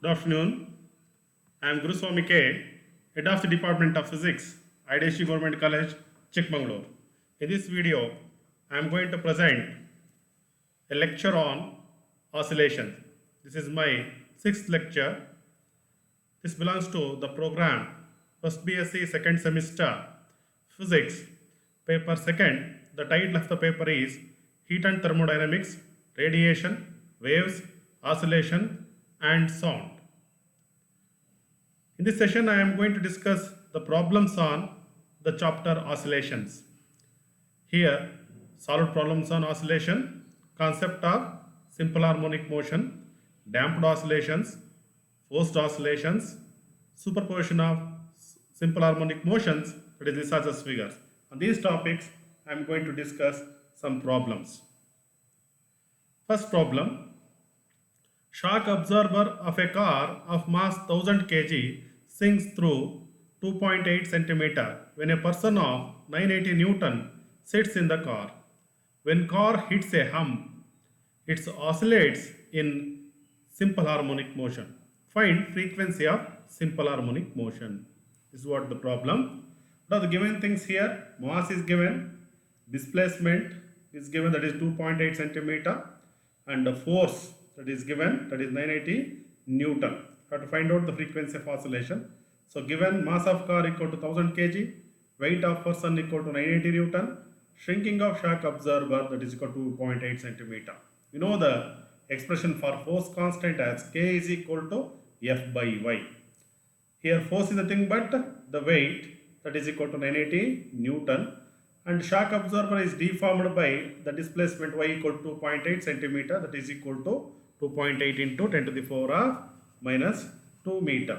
Good afternoon. I am Guru Swami K, Head of the Department of Physics, IDSC Government College, Chikmagalur. In this video, I am going to present a lecture on oscillation. This is my sixth lecture. This belongs to the program First BSc Second Semester Physics, Paper Second. The title of the paper is Heat and Thermodynamics, Radiation, Waves, Oscillation, and Sound. In this session, I am going to discuss the problems on the chapter oscillations. Here, solved problems on oscillation, concept of simple harmonic motion, damped oscillations, forced oscillations, superposition of simple harmonic motions, that is Lissajous figures. On these topics, I am going to discuss some problems. First problem, shock absorber of a car of mass 1000 kg sinks through 2.8 centimeter when a person of 980 Newton sits in the car. When car hits a hump, it oscillates in simple harmonic motion. Find frequency of simple harmonic motion. This is what the problem. What are the given things here? Mass is given, displacement is given, that is 2.8 centimeter, and the force that is given, that is 980 Newton. You have to find out the frequency of oscillation. So given mass of car equal to 1000 kg, weight of person equal to 980 Newton, shrinking of shock absorber that is equal to 2.8 centimeter. You know the expression for force constant as K is equal to F by Y. Here force is nothing but the weight, that is equal to 980 Newton, and shock absorber is deformed by the displacement y equal to 2.8 centimeter, that is equal to 2.8 into 10 to the power of minus 2 meter.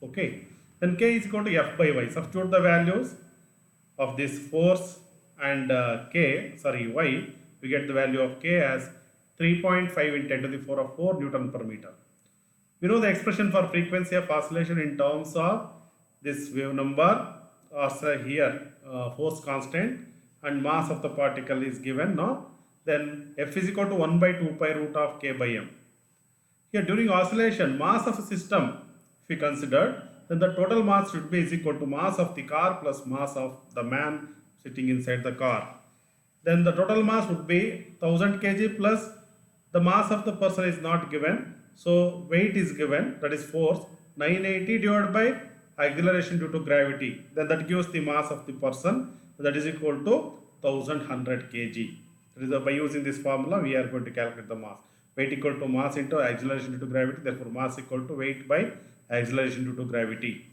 Okay, then K is equal to F by Y. Substitute the values of this force and Y. We get the value of K as 3.5 in 10 to the power of 4 Newton per meter. We know the expression for frequency of oscillation in terms of this wave number, or here force constant, and mass of the particle is given. Now, then F is equal to 1 by 2 pi root of K by M. Here during oscillation, mass of a system, if we consider, then the total mass should be is equal to mass of the car plus mass of the man sitting inside the car. Then the total mass would be 1000 kg plus the mass of the person is not given. So weight is given, that is force, 980 divided by acceleration due to gravity. Then that gives the mass of the person, that is equal to 1100 kg. That is by using this formula we are going to calculate the mass. Weight equal to mass into acceleration due to gravity, therefore mass equal to weight by acceleration due to gravity.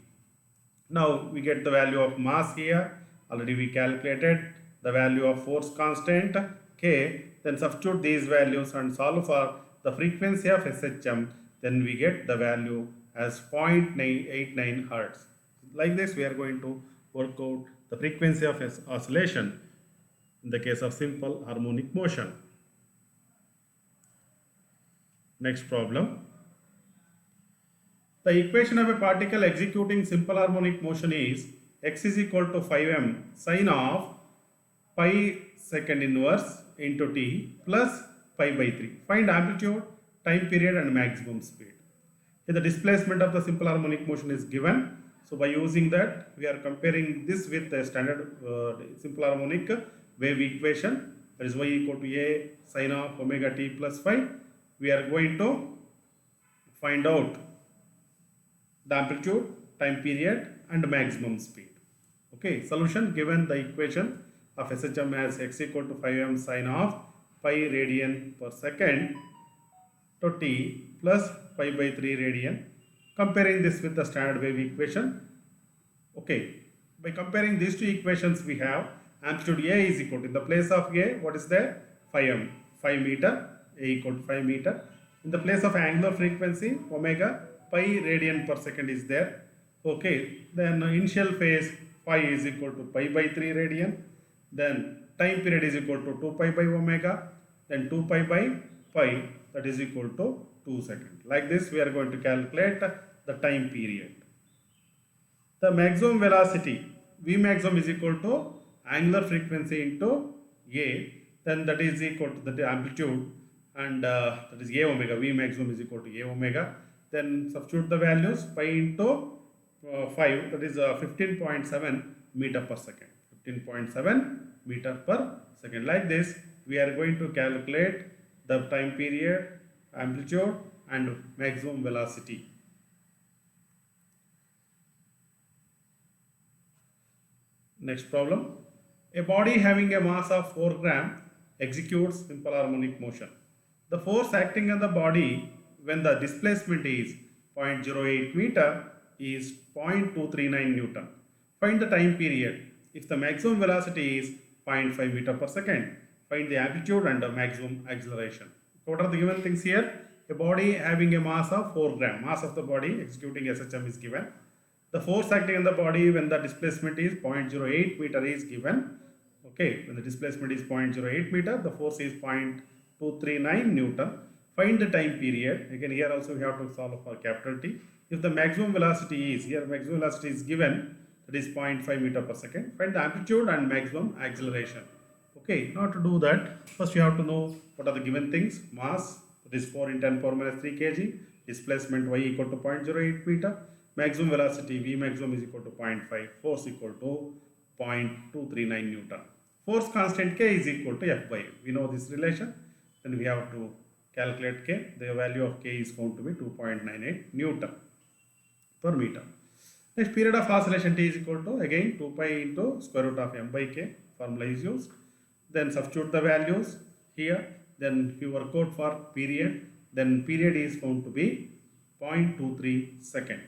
Now we get the value of mass here, already we calculated the value of force constant K, then substitute these values and solve for the frequency of SHM, then we get the value as 0.989 Hertz. Like this we are going to work out the frequency of oscillation in the case of simple harmonic motion. Next problem. The equation of a particle executing simple harmonic motion is x is equal to 5m sine of pi second inverse into t plus pi by 3. Find amplitude, time period and maximum speed. Here the displacement of the simple harmonic motion is given. So by using that, we are comparing this with the standard simple harmonic wave equation, that is y equal to a sine of omega t plus phi. We are going to find out the amplitude, time period and maximum speed. Okay, solution given the equation of SHM as x equal to 5m sine of pi radian per second to t plus pi by 3 radian. Comparing this with the standard wave equation. Okay, by comparing these two equations we have amplitude A is equal to, in the place of A, what is there? 5m, 5 meter, A equal to 5 meter. In the place of angular frequency, omega, pi radian per second is there. Okay, then initial phase phi is equal to pi by 3 radian. Then time period is equal to 2 pi by omega. Then 2 pi by pi, that is equal to 2 seconds. Like this we are going to calculate the time period. The maximum velocity, V maximum is equal to angular frequency into A, then that is equal to the amplitude, and that is A omega, V maximum is equal to A omega. then substitute the values. Pi into 5, that is 15.7 meter per second. 15.7 meter per second. Like this, we are going to calculate the time period, amplitude and maximum velocity. Next problem. A body having a mass of 4 gram executes simple harmonic motion. The force acting on the body when the displacement is 0.08 meter is 0.239 Newton. Find the time period. If the maximum velocity is 0.5 meter per second, find the amplitude and the maximum acceleration. What are the given things here? A body having a mass of 4 gram. Mass of the body executing SHM is given. The force acting on the body when the displacement is 0.08 meter is given. Okay, when the displacement is 0.08 meter, the force is 0.239 Newton. Find the time period. Again, here also we have to solve for capital T. If the maximum velocity is, here maximum velocity is given, that is 0.5 meter per second. Find the amplitude and maximum acceleration. Okay, now to do that, first you have to know what are the given things. Mass, that is 4 in 10 power minus 3 kg. Displacement y equal to 0.08 meter. Maximum velocity V maximum is equal to 0.5. Force equal to 0.239 Newton. Force constant K is equal to F by M. We know this relation. Then we have to calculate K. The value of K is found to be 2.98 Newton per meter. Next, period of oscillation T is equal to again 2 pi into square root of M by K. Formula is used. Then substitute the values here. Then if you work out for period, then period is found to be 0.23 second.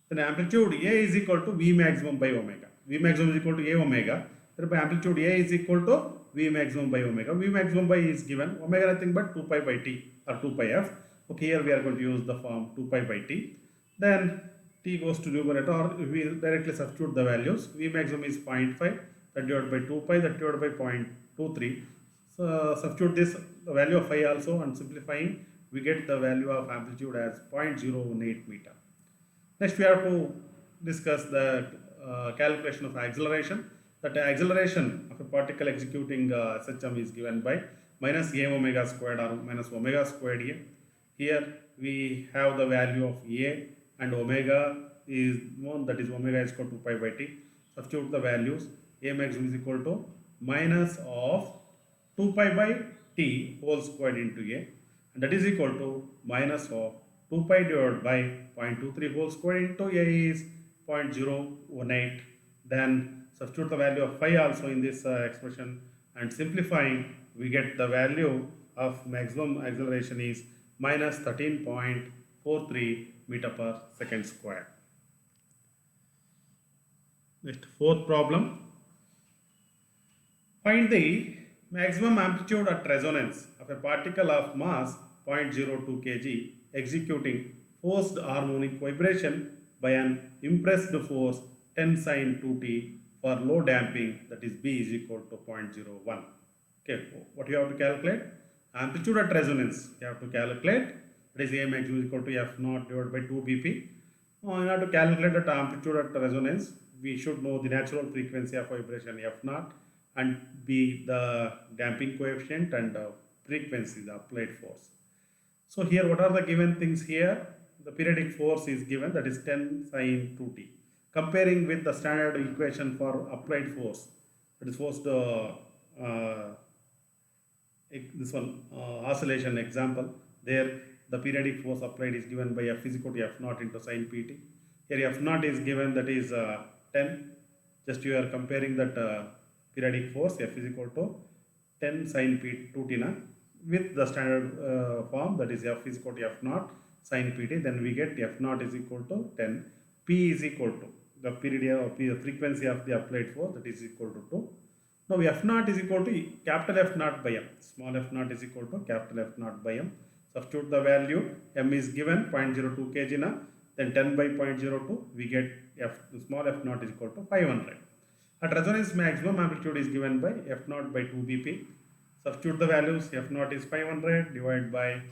Then amplitude A is equal to V maximum by omega. V maximum is equal to A omega. Thereby amplitude A is equal to V maximum by omega. V maximum by is given omega nothing but 2 pi by T or 2 pi F. Okay, here we are going to use the form 2 pi by T. Then T goes to numerator, or we directly substitute the values. V maximum is 0.5, that divided by 2 pi, that divided by 0.23. So substitute this the value of phi also, and simplifying we get the value of amplitude as 0.018 meter. Next, we have to discuss the calculation of acceleration. That acceleration of a particle executing SHM is given by minus A omega squared or minus omega squared A. Here we have the value of A and omega is known, that is omega is equal to 2 pi by T. Substitute the values. A maximum is equal to minus of 2 pi by T whole squared into A, and that is equal to minus of 2 pi divided by 0.23 whole square into A is 0.018. Then substitute the value of phi also in this expression, and simplifying we get the value of maximum acceleration is minus 13.43 meter per second square. Next, fourth problem. Find the maximum amplitude at resonance of a particle of mass 0.02 kg executing forced harmonic vibration by an impressed force 10 sin 2t for low damping, that is B is equal to 0.01. Okay, what you have to calculate? Amplitude at resonance you have to calculate, that is A maximum is equal to F naught divided by 2 Bp. In order to calculate that amplitude at resonance, we should know the natural frequency of vibration F naught and B the damping coefficient and frequency, the applied force. So here what are the given things here? The periodic force is given, that is 10 sin 2t. Comparing with the standard equation for applied force, that is forced this one oscillation example, there the periodic force applied is given by F is equal to F naught into sin pt. Here F naught is given, that is 10. Just you are comparing that periodic force F is equal to 10 sin p 2t na, with the standard form, that is F is equal to F naught sin pt. Then we get F naught is equal to 10. P is equal to the period of the frequency of the applied force, that is equal to 2. Now F naught is equal to capital F naught by M. Small f naught is equal to capital F naught by M. Substitute the value. M is given 0.02 kg na. Then 10 by 0.02 we get small f naught is equal to 500. At resonance maximum amplitude is given by F naught by 2 Bp. Substitute the values. F naught is 500 divided by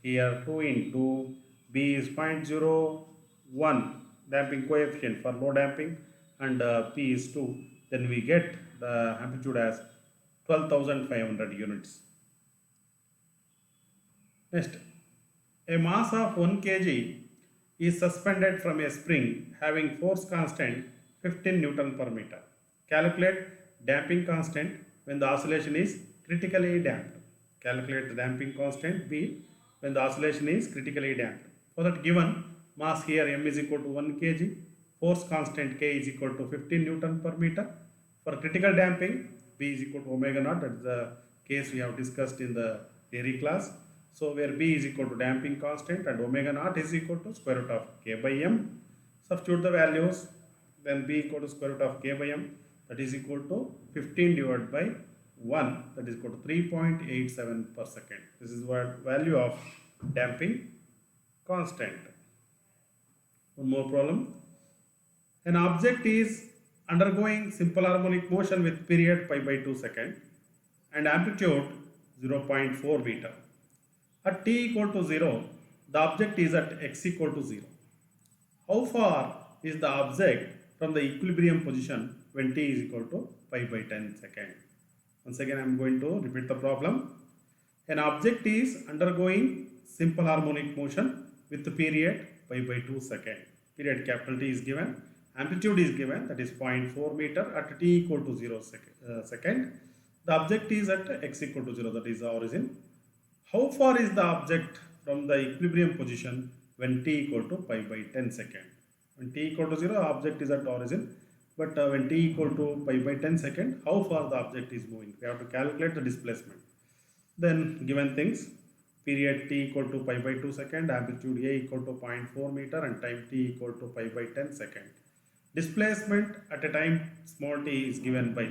here 2 into B is 0.01 damping coefficient for low damping, and P is 2. Then we get the amplitude as 12,500 units. Next, A mass of 1 kg is suspended from a spring having force constant 15 Newton per meter. Calculate damping constant when the oscillation is critically damped. Calculate the damping constant B when the oscillation is critically damped. For that given mass here m is equal to 1 kg, force constant K is equal to 15 Newton per meter. For critical damping, B is equal to omega naught. That is the case we have discussed in the theory class. So where B is equal to damping constant and omega naught is equal to square root of K by M. Substitute the values, then B equal to square root of K by M, that is equal to 15 divided by 1, that is equal to 3.87 per second. This is what value of damping constant. One more problem. An object is undergoing simple harmonic motion with period pi by 2 second and amplitude 0.4 meter. At t equal to 0, the object is at x equal to 0. How far is the object from the equilibrium position when t is equal to pi by 10 second? Once again I am going to repeat the problem. An object is undergoing simple harmonic motion with the period pi by 2 second. Period capital T is given. Amplitude is given, that is 0.4 meter at t equal to 0 second. The object is at x equal to 0, that is the origin. How far is the object from the equilibrium position when t equal to pi by 10 second? When t equal to 0, object is at origin. But when t equal to pi by 10 second, how far the object is moving? We have to calculate the displacement. Then given things, period t equal to pi by 2 second, amplitude a equal to 0.4 meter and time t equal to pi by 10 second. Displacement at a time small t is given by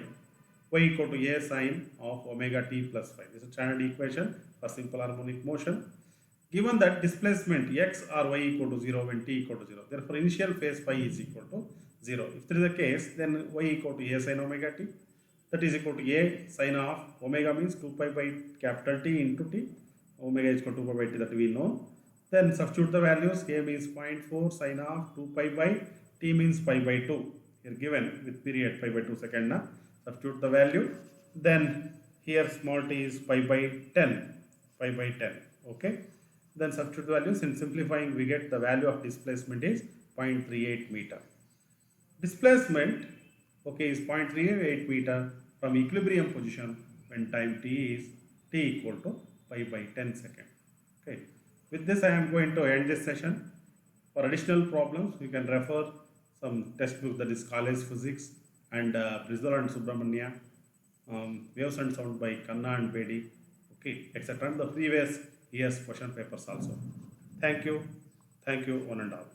y equal to a sine of omega t plus phi. This is a standard equation for simple harmonic motion. Given that displacement x or y equal to 0 when t equal to 0, therefore initial phase phi is equal to 0. If there is a case, then y equal to a sine omega t, that is equal to a sine of omega means 2 pi by capital T into t, omega is equal to 2 pi by t, that we know. Then substitute the values, a means 0.4 sine of 2 pi by t means pi by 2, here given with period pi by 2 second. Na? Substitute the value, then here small t is pi by 10, okay. Then substitute the values, in simplifying we get the value of displacement is 0.38 meter. Displacement, okay, is 0.38 meter from equilibrium position when time t is t equal to pi by 10 second. Okay. With this I am going to end this session. For additional problems, you can refer some textbook, that is college physics and Brisdal and Subramania, waves and sound by Khanna and Bedi, okay, etc. And the previous year's question papers also. Thank you, one and all.